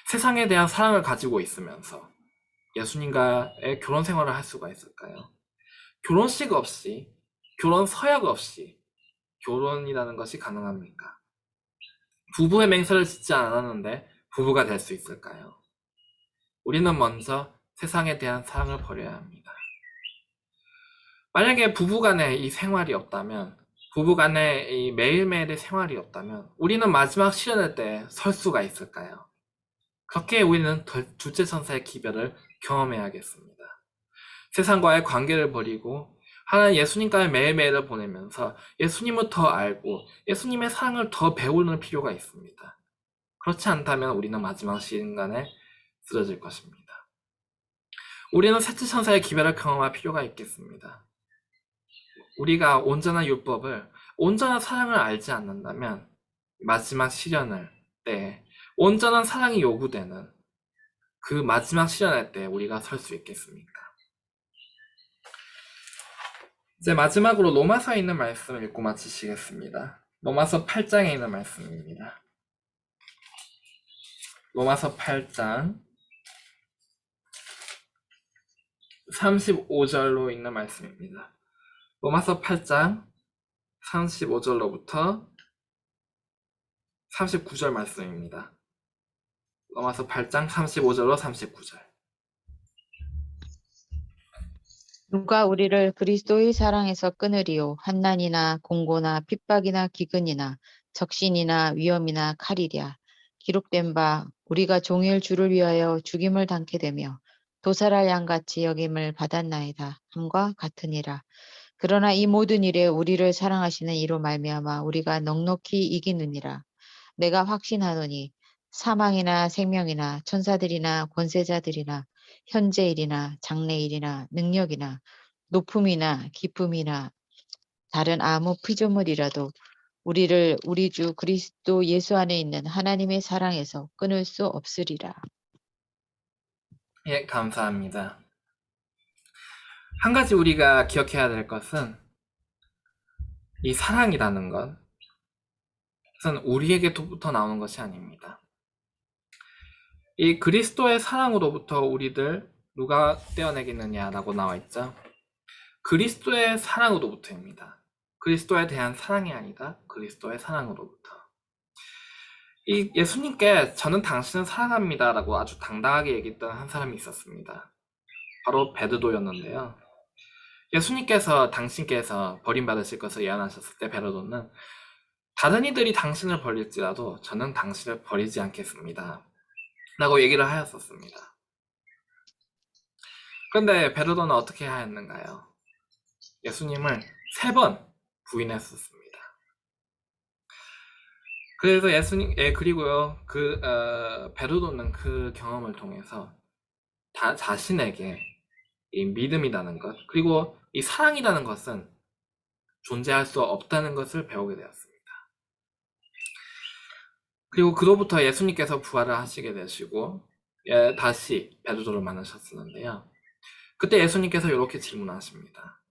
A: 세상에 대한 사랑을 가지고 있으면서 예수님과의 결혼 생활을 할 수가 있을까요? 결혼식 없이, 결혼 서약 없이 결혼이라는 것이 가능합니까? 부부의 맹세를 짓지 않았는데 부부가 될 수 있을까요? 우리는 먼저 세상에 대한 사랑을 버려야 합니다. 만약에 부부간에 이 생활이 없다면, 부부간에 이 매일매일의 생활이 없다면 우리는 마지막 시련의 때 설 수가 있을까요? 그렇게 우리는 둘째 천사의 기별을 경험해야겠습니다. 세상과의 관계를 버리고 하나님 예수님과의 매일매일을 보내면서 예수님을 더 알고 예수님의 사랑을 더 배우는 필요가 있습니다. 그렇지 않다면 우리는 마지막 시간에 쓰러질 것입니다. 우리는 셋째 천사의 기별을 경험할 필요가 있겠습니다. 우리가 온전한 율법을, 온전한 사랑을 알지 않는다면 마지막 시련을 때 온전한 사랑이 요구되는 그 마지막 시련의 때 우리가 설 수 있겠습니까? 이제 마지막으로 로마서에 있는 말씀을 읽고 마치시겠습니다. 로마서 8장에 있는 말씀입니다. 로마서 8장 35절로 있는 말씀입니다. 로마서 8장 35절로부터 39절 말씀입니다. 로마서 8장 35절로 39절.
B: 누가 우리를 그리스도의 사랑에서 끊으리요? 환난이나 공고나 핍박이나 기근이나 적신이나 위험이나 칼이랴. 기록된 바 우리가 종일 주를 위하여 죽임을 당케 되며 도살할 양같이 여김을 받았나이다 함과 같으니라. 그러나 이 모든 일에 우리를 사랑하시는 이로 말미암아 우리가 넉넉히 이기느니라. 내가 확신하노니 사망이나 생명이나 천사들이나 권세자들이나 현재일이나 장래일이나 능력이나 높음이나 깊음이나 다른 아무 피조물이라도 우리를 우리 주 그리스도 예수 안에 있는 하나님의 사랑에서 끊을 수 없으리라.
A: 예, 감사합니다. 한 가지 우리가 기억해야 될 것은 이 사랑이라는 것은 우리에게부터 나오는 것이 아닙니다. 이 그리스도의 사랑으로부터 우리들 누가 떼어내겠느냐라고 나와 있죠. 그리스도의 사랑으로부터입니다. 그리스도에 대한 사랑이 아니다. 그리스도의 사랑으로부터. 이 예수님께 저는 당신을 사랑합니다 라고 아주 당당하게 얘기했던 한 사람이 있었습니다. 바로 베드로였는데요. 예수님께서 당신께서 버림받으실 것을 예언하셨을 때 베드로는 다른 이들이 당신을 버릴지라도 저는 당신을 버리지 않겠습니다 라고 얘기를 하였었습니다. 그런데 베드로는 어떻게 하였는가요? 예수님을 3번 부인했었습니다. 그래서 예수님, 그리고요, 베드로는 그 경험을 통해서 자신에게 이 믿음이라는 것, 그리고 이 사랑이라는 것은 존재할 수 없다는 것을 배우게 되었습니다. 그리고 그로부터 예수님께서 부활을 하시게 되시고 다시 베드로를 만나셨었는데요. 그때 예수님께서 이렇게 질문하십니다.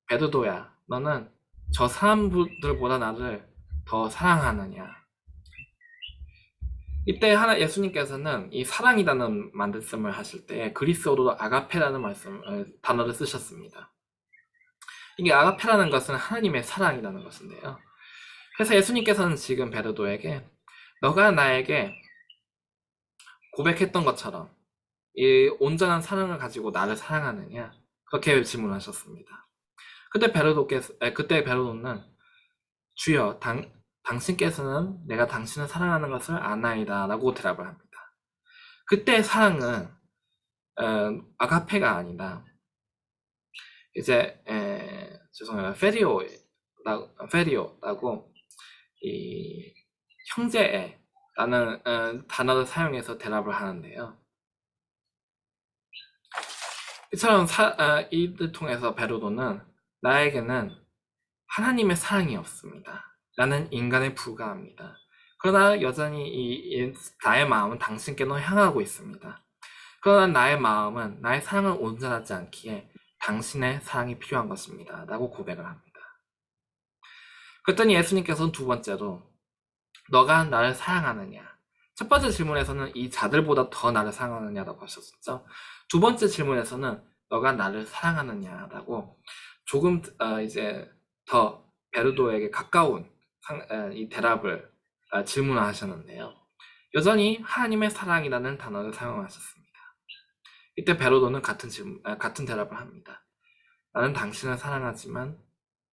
A: 베드로야, 너는 저 사람들보다 나를 더 사랑하느냐? 이때 예수님께서는 이 사랑이라는 말씀을 하실 때 그리스어로 아가페라는 단어를 쓰셨습니다. 이게 아가페라는 것은 하나님의 사랑이라는 것인데요. 그래서 예수님께서는 지금 베드로에게 너가 나에게 고백했던 것처럼 이 온전한 사랑을 가지고 나를 사랑하느냐? 그렇게 질문하셨습니다. 그때 베드로는 주여, 당신께서는 내가 당신을 사랑하는 것을 아나이다 라고 대답을 합니다. 그때 사랑은 아가페가 아니다. 이제 죄송해요. 페리오라고 이 형제애라는 단어를 사용해서 대답을 하는데요. 이처럼 이를 통해서 베드로는 나에게는 하나님의 사랑이 없습니다. 나는 인간에 불과합니다. 그러나 여전히 나의 마음은 당신께로 향하고 있습니다. 그러나 나의 마음은 나의 사랑은 온전하지 않기에 당신의 사랑이 필요한 것입니다. 라고 고백을 합니다. 그랬더니 예수님께서는 두 번째로 너가 나를 사랑하느냐? 첫 번째 질문에서는 이 자들보다 더 나를 사랑하느냐라고 하셨었죠. 두 번째 질문에서는 너가 나를 사랑하느냐라고 조금 이제 더 베르도에게 가까운 이 대답을 질문을 하셨는데요. 여전히 하나님의 사랑이라는 단어를 사용하셨습니다. 이때 베르도는 같은 대답을 합니다. 나는 당신을 사랑하지만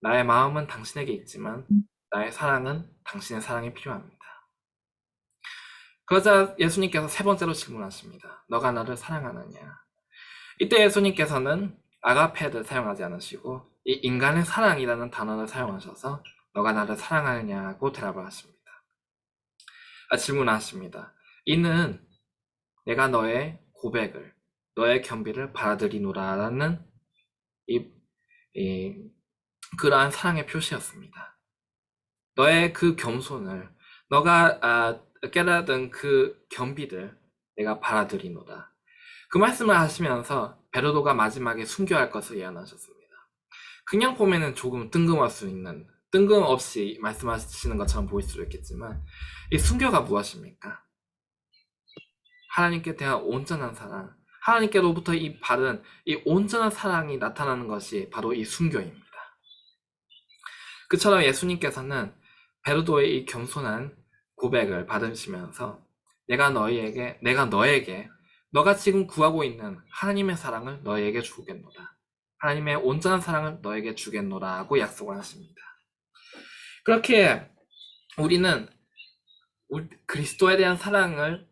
A: 나의 마음은 당신에게 있지만 나의 사랑은 당신의 사랑이 필요합니다. 그러자 예수님께서 세 번째로 질문하십니다. 너가 나를 사랑하느냐? 이때 예수님께서는 아가페를 사용하지 않으시고 이 인간의 사랑이라는 단어를 사용하셔서 너가 나를 사랑하느냐고 대답을 하십니다. 질문하십니다. 이는 내가 너의 고백을, 너의 겸비를 받아들이노라 라는 그러한 사랑의 표시였습니다. 너의 그 겸손을, 너가 깨달은 그 겸비를 내가 받아들이노라. 그 말씀을 하시면서 베르도가 마지막에 순교할 것을 예언하셨습니다. 그냥 보면은 조금 뜬금없이 말씀하시는 것처럼 보일 수도 있겠지만 이 순교가 무엇입니까? 하나님께 대한 온전한 사랑, 하나님께로부터 받은 이 온전한 사랑이 나타나는 것이 바로 이 순교입니다. 그처럼 예수님께서는 베르도의 이 겸손한 고백을 받으시면서 내가 너에게 너가 지금 구하고 있는 하나님의 사랑을 너에게 주겠노라. 하나님의 온전한 사랑을 너에게 주겠노라고 약속을 하십니다. 그렇게 우리는 그리스도에 대한 사랑을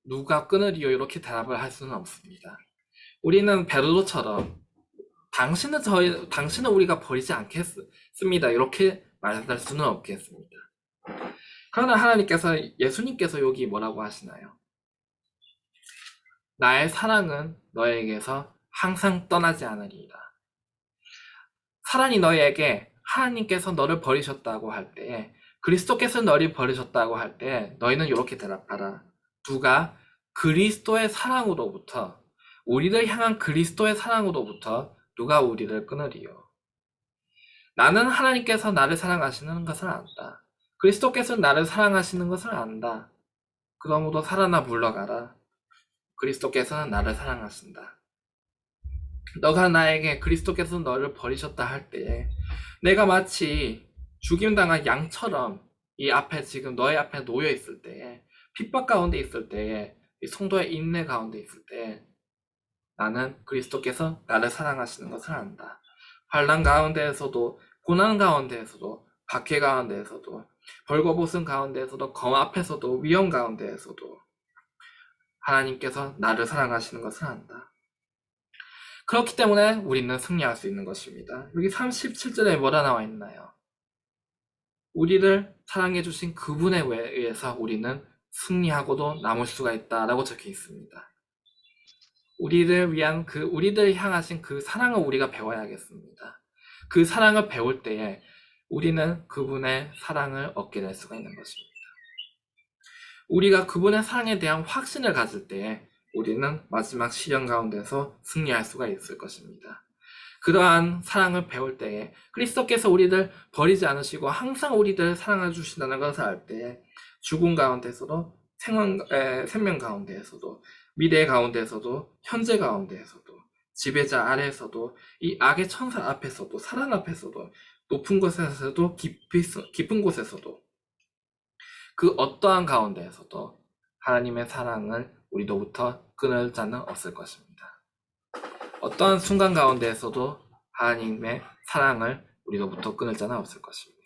A: 누가 끊으리요? 이렇게 대답을 할 수는 없습니다. 우리는 베르도처럼 당신은 우리가 버리지 않겠습니다. 이렇게 말할 수는 없겠습니다. 그러나 예수님께서 여기 뭐라고 하시나요? 나의 사랑은 너에게서 항상 떠나지 않으리이다. 사랑이 너에게 하나님께서 너를 버리셨다고 할 때에, 그리스도께서 너를 버리셨다고 할 때 너희는 이렇게 대답하라. 누가 그리스도의 사랑으로부터, 우리를 향한 그리스도의 사랑으로부터 누가 우리를 끊으리요? 나는 하나님께서 나를 사랑하시는 것을 안다. 그리스도께서 나를 사랑하시는 것을 안다. 그러므로 살아나 물러가라. 그리스도께서는 나를 사랑하신다. 너가 나에게 그리스도께서 너를 버리셨다 할 때에 내가 마치 죽임당한 양처럼 지금 너의 앞에 놓여 있을 때에, 핍박 가운데 있을 때에, 이 성도의 인내 가운데 있을 때에 나는 그리스도께서 나를 사랑하시는 것을 안다. 환난 가운데에서도, 고난 가운데에서도, 박해 가운데에서도, 벌거벗은 가운데에서도, 검 앞에서도, 위험 가운데에서도 하나님께서 나를 사랑하시는 것을 안다. 그렇기 때문에 우리는 승리할 수 있는 것입니다. 여기 37절에 뭐라 나와 있나요? 우리를 사랑해 주신 그분에 의해서 우리는 승리하고도 남을 수가 있다라고 적혀 있습니다. 우리들을 향하신 그 사랑을 우리가 배워야겠습니다. 그 사랑을 배울 때에 우리는 그분의 사랑을 얻게 될 수가 있는 것입니다. 우리가 그분의 사랑에 대한 확신을 가질 때에 우리는 마지막 시련 가운데서 승리할 수가 있을 것입니다. 그러한 사랑을 배울 때에 그리스도께서 우리를 버리지 않으시고 항상 우리를 사랑해 주신다는 것을 알 때에 죽음 가운데서도 생명 가운데에서도 미래 가운데에서도 현재 가운데에서도 지배자 아래에서도 이 악의 천사 앞에서도 사랑 앞에서도 높은 곳에서도 깊은 곳에서도 그 어떠한 가운데에서도 하나님의 사랑을 우리로부터 끊을 자는 없을 것입니다. 어떠한 순간 가운데에서도 하나님의 사랑을 우리로부터 끊을 자는 없을 것입니다.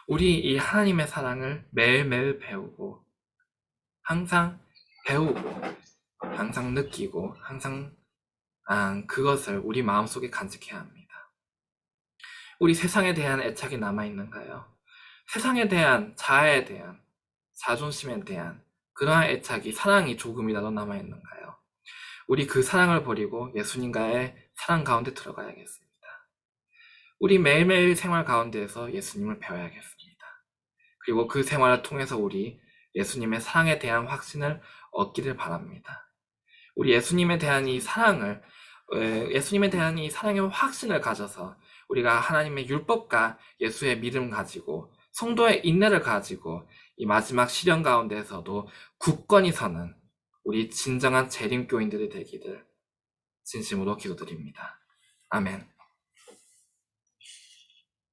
A: 우리 이 하나님의 사랑을 매일매일 배우고 항상 느끼고 항상 그것을 우리 마음속에 간직해야 합니다. 우리 세상에 대한 애착이 남아있는가요? 세상에 대한, 자아에 대한, 자존심에 대한 그러한 애착이, 사랑이 조금이라도 남아있는가요? 우리 그 사랑을 버리고 예수님과의 사랑 가운데 들어가야겠습니다. 우리 매일매일 생활 가운데에서 예수님을 배워야겠습니다. 그리고 그 생활을 통해서 우리 예수님의 사랑에 대한 확신을 얻기를 바랍니다. 우리 예수님에 대한 이 사랑을, 예수님에 대한 이 사랑의 확신을 가져서 우리가 하나님의 율법과 예수의 믿음 가지고 성도의 인내를 가지고 이 마지막 시련 가운데서도 굳건히 서는 우리 진정한 재림교인들이 되기를 진심으로 기도드립니다. 아멘.